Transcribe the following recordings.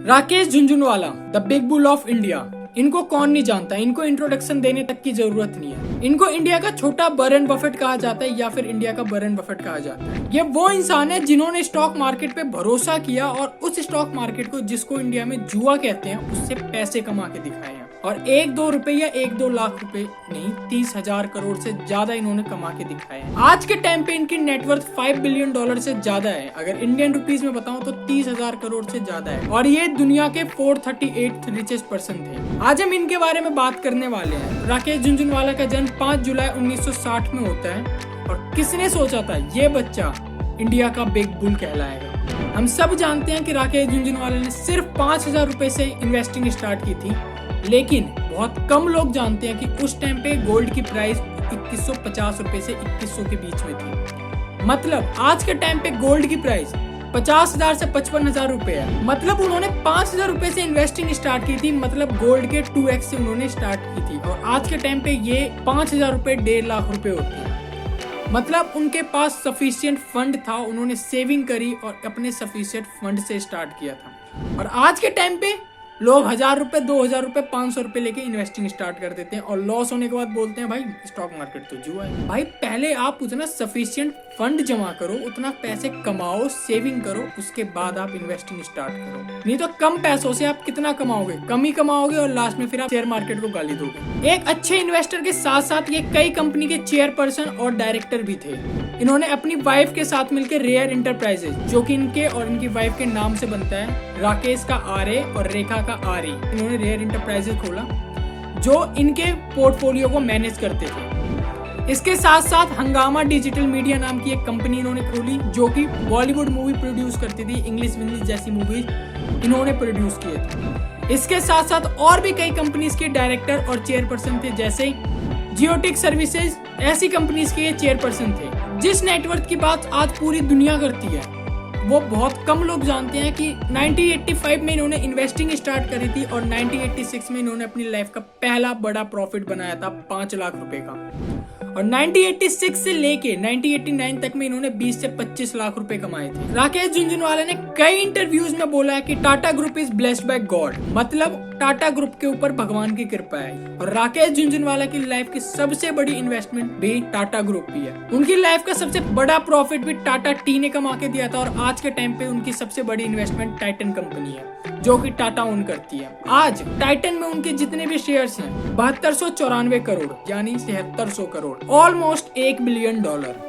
Rakesh Jhunjhunwala, the big bull of India. इनको कौन नहीं जानता, इनको इंट्रोडक्शन देने तक की जरूरत नहीं है। इनको इंडिया का छोटा वॉरेन बफेट कहा जाता है या फिर इंडिया का वॉरेन बफेट कहा जाता है। ये वो इंसान है जिन्होंने स्टॉक मार्केट पे भरोसा किया और उस स्टॉक मार्केट को, जिसको इंडिया में जुआ कहते हैं, उससे पैसे कमा के दिखाए हैं। और 1-2 रुपए या 1-2 लाख रुपए नहीं, 30,000 करोड़ से ज्यादा इन्होंने कमा के दिखाए हैं। आज के टाइम पे इनकी नेटवर्थ $5 बिलियन से ज्यादा है। अगर इंडियन रुपीज में बताऊं तो 30,000 करोड़ से ज्यादा है और ये दुनिया के 438 रिचेस्ट पर्सन थे। आज हम इनके बारे में बात करने वाले हैं। राकेश झुनझुनवाला का जन्म 5 जुलाई 1960 में होता है और किसने सोचा था ये बच्चा इंडिया का बिग बुल कहलाएगा। हम सब जानते हैं कि राकेश झुनझुनवाला ने सिर्फ 5,000 रुपए से इन्वेस्टिंग स्टार्ट की थी, लेकिन बहुत कम लोग जानते हैं कि उस टाइम पे गोल्ड की प्राइस 2150 रुपए से 2100 के बीच में थी। मतलब आज के टाइम पे गोल्ड की प्राइस 50,000 से 55,000 रुपए है। मतलब उन्होंने 5,000 रुपए से इन्वेस्टिंग स्टार्ट की थी, मतलब गोल्ड के 2x से उन्होंने स्टार्ट की थी। और आज के टाइम पे ये 5,000 रुपए 1.5 लाख रुपए होते हैं। मतलब उनके पास सफिशिएंट फंड था, उन्होंने सेविंग करी और अपने सफिशिएंट फंड से स्टार्ट किया था। और आज के टाइम पे लोग 1,000 रुपए, 2,000 रुपए, 500 रुपए लेके इन्वेस्टिंग स्टार्ट कर देते हैं और लॉस होने के बाद बोलते हैं भाई स्टॉक मार्केट तो जुआ है। भाई पहले आप उतना सफिशिएंट फंड जमा करो, उतना पैसे कमाओ, सेविंग करो, उसके बाद आप इन्वेस्टिंग स्टार्ट करो। नहीं तो कम पैसों से आप कितना कमाओगे, कम ही कमाओगे और लास्ट में फिर आप शेयर मार्केट को गाली दोगे। एक अच्छे इन्वेस्टर के साथ साथ ये कई कंपनी के चेयरपर्सन और डायरेक्टर भी थे। इन्होंने अपनी वाइफ के साथ मिलकर रेयर इंटरप्राइजेज, जो कि इनके और इनकी वाइफ के नाम से बनता है, राकेश का RA और रेखा का RE, इन्होंने रेयर इंटरप्राइजेज खोला जो इनके पोर्टफोलियो को मैनेज करते थे। इसके साथ साथ हंगामा डिजिटल मीडिया नाम की एक कंपनी इन्होंने खोली जो कि बॉलीवुड मूवी प्रोड्यूस करती थी, इंग्लिश विंग्लिश जैसी मूवीज इन्होंने प्रोड्यूस किए थे। इसके साथ साथ और भी कई कंपनीज के डायरेक्टर और चेयरपर्सन थे, जैसे जियोटेक सर्विसेज, ऐसी कंपनीज के ये चेयरपर्सन थे। जिस नेटवर्क की बात आज पूरी दुनिया करती है वो बहुत कम लोग जानते हैं कि 1985 में इन्होंने इन्वेस्टिंग स्टार्ट करी थी और 1986 में इन्होंने अपनी लाइफ का पहला बड़ा प्रॉफिट बनाया था 5 लाख रुपए का। और 1986 से लेके 1989 तक में इन्होंने 20 से 25 लाख रुपए कमाए थे। राकेश झुनझुनवाला ने कई इंटरव्यूज में बोला है कि Tata group is blessed by God, मतलब टाटा ग्रुप के ऊपर भगवान की कृपा है। और राकेश झुनझुनवाला की लाइफ की सबसे बड़ी इन्वेस्टमेंट भी टाटा ग्रुप ही है। उनकी लाइफ का सबसे बड़ा प्रॉफिट भी टाटा टी ने कमा के दिया था और आज के टाइम पे उनकी सबसे बड़ी इन्वेस्टमेंट टाइटन कंपनी है जो कि टाटा ओन करती है। आज टाइटन में उनके जितने भी शेयर्स हैं 7294 करोड़ यानी 7300 करोड़, ऑलमोस्ट $1 बिलियन।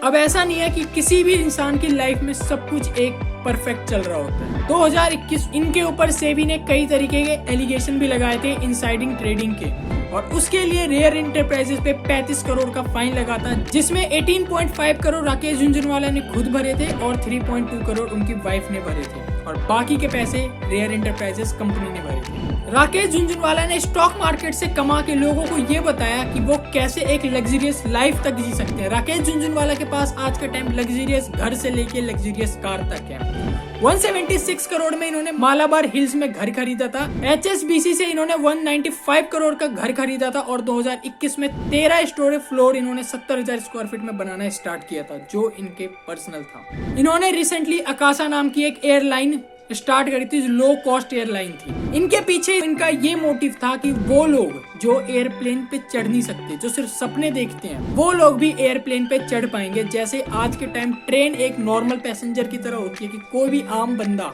अब ऐसा नहीं है कि किसी भी इंसान की लाइफ में सब कुछ एक परफेक्ट चल रहा होता है। 2021 इनके ऊपर सेबी ने कई तरीके के एलिगेशन भी लगाए थे इनसाइडिंग ट्रेडिंग के, और उसके लिए रेयर इंटरप्राइजेस पे 35 करोड़ का फाइन लगा था, जिसमें 18.5 करोड़ राकेश झुनझुनवाला ने खुद भरे थे और 3.2 करोड़ उनकी वाइफ ने भरे थे और बाकी के पैसे रेयर इंटरप्राइजेस कंपनी ने भरे थे। राकेश झुनझुनवाला ने स्टॉक मार्केट से कमा के लोगों को ये बताया कि वो कैसे एक लग्जरियस लाइफ तक जी सकते हैं। राकेश झुनझुनवाला के पास आज के टाइम लग्जरियस घर से लेके लग्जरियस कार तक है। 176 करोड़ में इन्होंने मालाबार हिल्स में घर खरीदा था। HSBC से इन्होंने 195 करोड़ का घर खरीदा था और 2021 में 13 स्टोरी फ्लोर इन्होंने 70,000 स्क्वायर फीट में बनाना स्टार्ट किया था, जो इनके पर्सनल था। इन्होंने रिसेंटली अकाशा नाम की एक एयरलाइन स्टार्ट करी थी, लो कॉस्ट एयरलाइन थी। इनके पीछे इनका ये मोटिव था कि वो लोग जो एयरप्लेन पे चढ़ नहीं सकते, जो सिर्फ सपने देखते हैं, वो लोग भी एयरप्लेन पे चढ़ पाएंगे। जैसे आज के टाइम ट्रेन एक नॉर्मल पैसेंजर की तरह होती है कि कोई भी आम बंदा,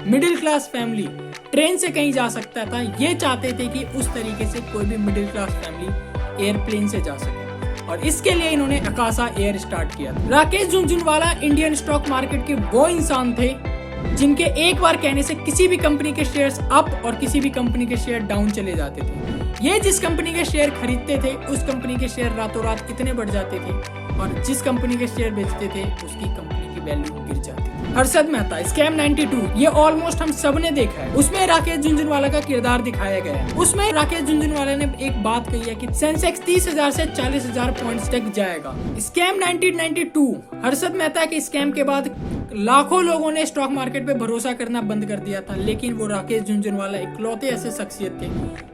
मिडिल क्लास फैमिली ट्रेन से कहीं जा सकता था। ये चाहते थे कि उस तरीके से कोई भी मिडिल क्लास फैमिली एयरप्लेन से जा सके और इसके लिए इन्होंने अकाशा एयर स्टार्ट किया। Rakesh Jhunjhunwala Indian stock market के वो इंसान थे जिनके एक बार कहने से किसी भी कंपनी के शेयर्स अप और किसी भी कंपनी के शेयर डाउन चले जाते थे। ये जिस कंपनी के शेयर खरीदते थे उस कंपनी के शेयर रातों रात इतने बढ़ जाते थे और जिस कंपनी के शेयर बेचते थे उसकी कंपनी की वैल्यू गिर जाती थी। हर्षद मेहता स्कैम 92, ये ऑलमोस्ट हम सब ने देखा है। उसमें राकेश झुनझुनवाला का किरदार दिखाया गया है। उसमें राकेश झुनझुनवाला ने एक बात कही है कि सेंसेक्स 30,000 से 40,000 पॉइंट्स तक जाएगा। स्कैम 1992, हर्षद मेहता के स्कैम के बाद लाखों लोगों ने स्टॉक मार्केट पे भरोसा करना बंद कर दिया था, लेकिन वो राकेश झुनझुनवाला इकलौते ऐसे शख्सियत थे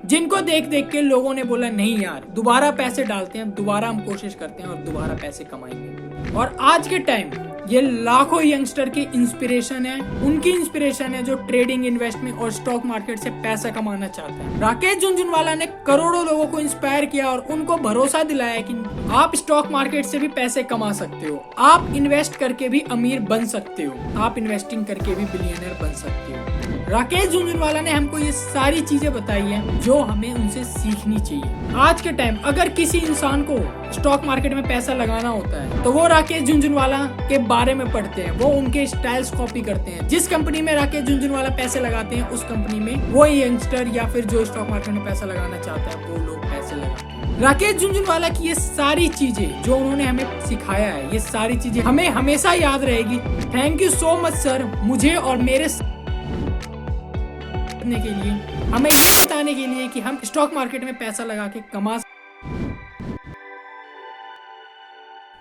जिनको देख देख के लोगों ने बोला नहीं यार, दोबारा पैसे डालते हैं, दोबारा हम कोशिश करते हैं और दोबारा पैसे कमाएंगे। और आज के टाइम ये लाखों यंगस्टर की इंस्पिरेशन है, उनकी इंस्पिरेशन है जो ट्रेडिंग, इन्वेस्टमेंट और स्टॉक मार्केट से पैसा कमाना चाहते हैं। राकेश झुनझुनवाला ने करोड़ों लोगों को इंस्पायर किया और उनको भरोसा दिलाया कि आप स्टॉक मार्केट से भी पैसे कमा सकते हो, आप इन्वेस्ट करके भी अमीर बन सकते हो, आप इन्वेस्टिंग करके भी बिलियनर बन सकते हो। राकेश झुनझुनवाला ने हमको ये सारी चीजें बताई है जो हमें उनसे सीखनी चाहिए। आज के टाइम अगर किसी इंसान को स्टॉक मार्केट में पैसा लगाना होता है तो वो राकेश झुनझुनवाला के बारे में पढ़ते हैं, वो उनके स्टाइल्स कॉपी करते हैं। जिस कंपनी में राकेश झुनझुनवाला पैसे लगाते हैं उस कंपनी में वो यंगस्टर या फिर जो स्टॉक मार्केट में पैसा लगाना चाहता है वो लोग पैसे लगाते हैं। राकेश झुनझुनवाला की ये सारी चीजें जो उन्होंने हमें सिखाया है, ये सारी चीजें हमें हमेशा याद रहेगी। Thank you so much sir, मुझे और मेरे के लिए, हमें ये बताने के लिए कि हम स्टॉक मार्केट में पैसा लगा के कमा,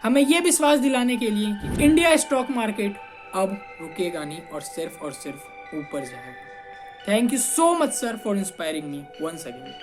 हमें ये विश्वास दिलाने के लिए कि इंडिया स्टॉक मार्केट अब रुकेगा नहीं और सिर्फ ऊपर जाएगा। Thank you so much sir for inspiring me once again.